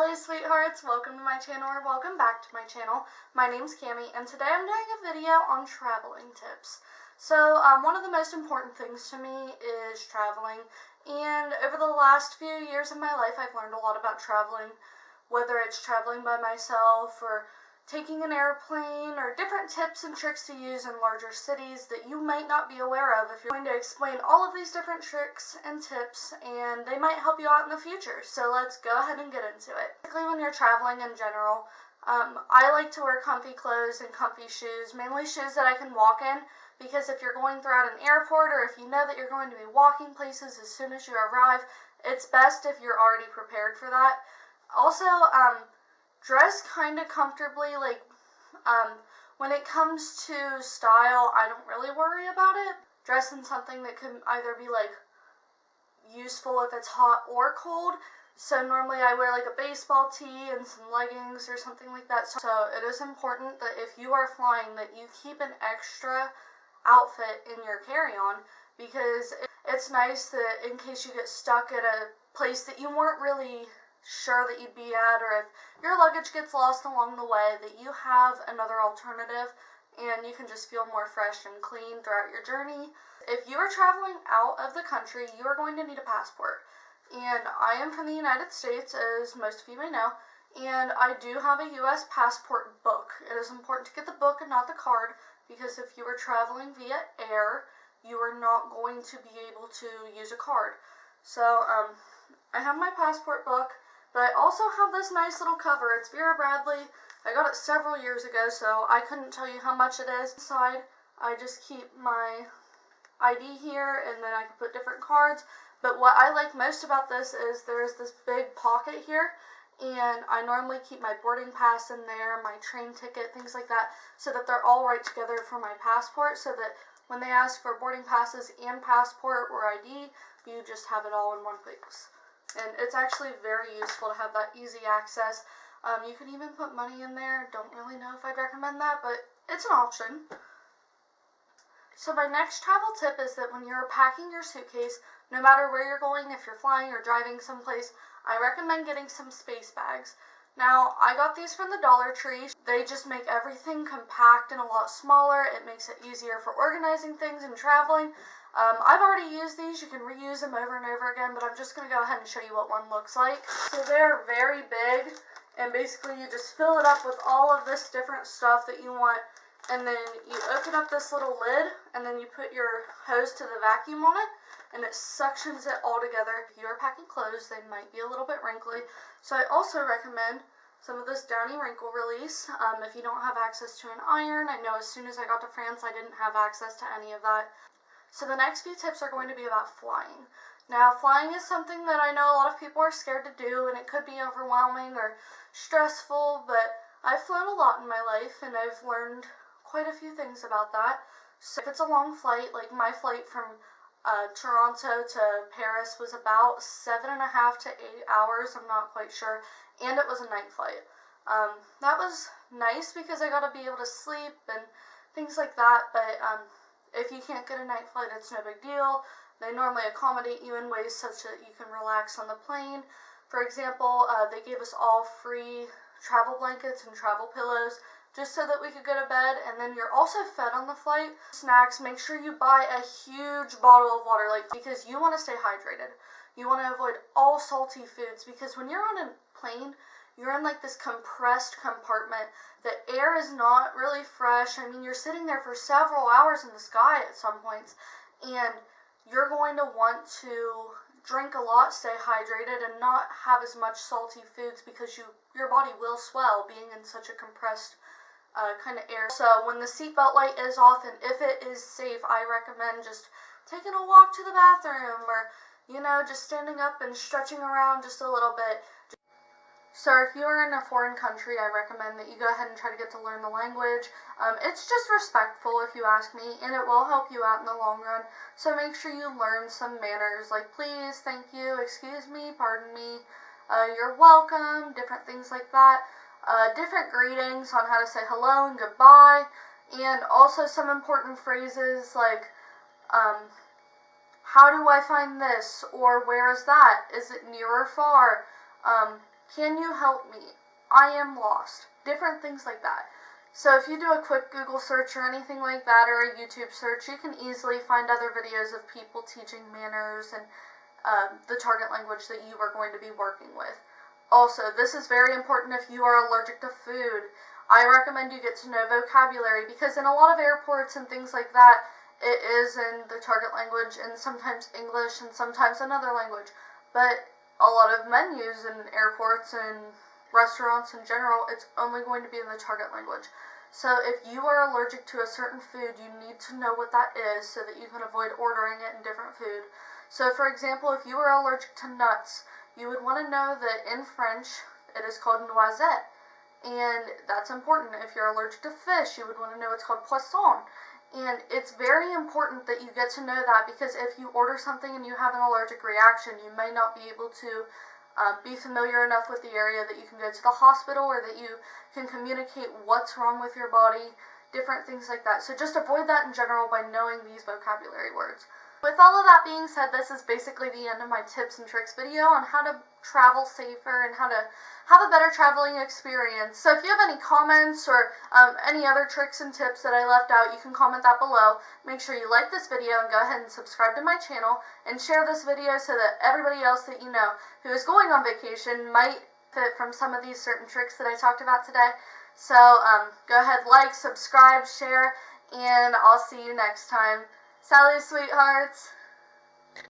Hey sweethearts, welcome to my channel or welcome back to my channel. My name's Cammie and today I'm doing a video on traveling tips. So one of the most important things to me is traveling, and over the last few years of my life I've learned a lot about traveling, whether it's traveling by myself or taking an airplane, or different tips and tricks to use in larger cities that you might not be aware of. If you're going to explain all of these different tricks and tips, and they might help you out in the future. So let's go ahead and get into it. Basically, when you're traveling in general, I like to wear comfy clothes and comfy shoes, mainly shoes that I can walk in, because if you're going throughout an airport or if you know that you're going to be walking places as soon as you arrive, it's best if you're already prepared for that. Also, dress kind of comfortably. When it comes to style, I don't really worry about it. Dress in something that can either be useful if it's hot or cold. So normally I wear a baseball tee and some leggings or something like that. So it is important that if you are flying that you keep an extra outfit in your carry-on, because it's nice that in case you get stuck at a place that you weren't really sure that you'd be at, or if your luggage gets lost along the way, that you have another alternative and you can just feel more fresh and clean throughout your journey. If you are traveling out of the country, you are going to need a passport. And I am from the United States, as most of you may know, and I do have a U.S. passport book. It is important to get the book and not the card, because if you are traveling via air, you are not going to be able to use a card. So I have my passport book. But I also have this nice little cover. It's Vera Bradley. I got it several years ago, so I couldn't tell you how much it is. Inside, I just keep my ID here, and then I can put different cards. But what I like most about this is there's this big pocket here, and I normally keep my boarding pass in there, my train ticket, things like that, so that they're all right together for my passport, so that when they ask for boarding passes and passport or ID, you just have it all in one place. And it's actually very useful to have that easy access. You can even put money in there. Don't really know if I'd recommend that, but it's an option. So my next travel tip is that when you're packing your suitcase, no matter where you're going, if you're flying or driving someplace, I recommend getting some space bags. Now, I got these from the Dollar Tree. They just make everything compact and a lot smaller. It makes it easier for organizing things and traveling. I've already used these. You can reuse them over and over again, but I'm just going to go ahead and show you what one looks like. So they're very big, and basically you just fill it up with all of this different stuff that you want, and then you open up this little lid, and then you put your hose to the vacuum on it, and it suctions it all together. If you are packing clothes, they might be a little bit wrinkly, so I also recommend some of this Downy Wrinkle Release. If you don't have access to an iron, I know as soon as I got to France I didn't have access to any of that. So the next few tips are going to be about flying. Now, flying is something that I know a lot of people are scared to do, and it could be overwhelming or stressful, but I've flown a lot in my life, and I've learned quite a few things about that. So if it's a long flight, like my flight from Toronto to Paris was about 7.5 to 8 hours, I'm not quite sure, and it was a night flight. That was nice because I got to be able to sleep and things like that, but if you can't get a night flight, it's no big deal. They normally accommodate you in ways such that you can relax on the plane. For example, they gave us all free travel blankets and travel pillows just so that we could go to bed, and then you're also fed on the flight. Snacks, make sure you buy a huge bottle of water, because you want to stay hydrated. You want to avoid all salty foods, because when you're on a plane, you're in this compressed compartment. The air is not really fresh. I mean, you're sitting there for several hours in the sky at some points, and you're going to want to drink a lot, stay hydrated, and not have as much salty foods, because your body will swell being in such a compressed kind of air. So when the seatbelt light is off, and if it is safe, I recommend just taking a walk to the bathroom, or just standing up and stretching around just a little bit. So if you are in a foreign country, I recommend that you go ahead and try to get to learn the language. It's just respectful, if you ask me, and it will help you out in the long run. So make sure you learn some manners, like please, thank you, excuse me, pardon me, you're welcome, different things like that. Different greetings on how to say hello and goodbye, and also some important phrases like, how do I find this, or where is that, is it near or far, Can you help me? I am lost. Different things like that. So if you do a quick Google search or anything like that, or a YouTube search, you can easily find other videos of people teaching manners and the target language that you are going to be working with. Also, this is very important if you are allergic to food. I recommend you get to know vocabulary, because in a lot of airports and things like that, it is in the target language and sometimes English and sometimes another language. But a lot of menus in airports and restaurants in general, it's only going to be in the target language. So if you are allergic to a certain food, you need to know what that is so that you can avoid ordering it in different food. So for example, if you are allergic to nuts, you would want to know that in French, it is called noisette. And that's important. If you're allergic to fish, you would want to know it's called poisson. And it's very important that you get to know that, because if you order something and you have an allergic reaction, you may not be able to be familiar enough with the area that you can go to the hospital, or that you can communicate what's wrong with your body, different things like that. So just avoid that in general by knowing these vocabulary words. With all of that being said, this is basically the end of my tips and tricks video on how to travel safer and how to have a better traveling experience. So if you have any comments or any other tricks and tips that I left out, you can comment that below. Make sure you like this video and go ahead and subscribe to my channel and share this video so that everybody else that you know who is going on vacation might benefit from some of these certain tricks that I talked about today. So go ahead, like, subscribe, share, and I'll see you next time. Salute, sweethearts!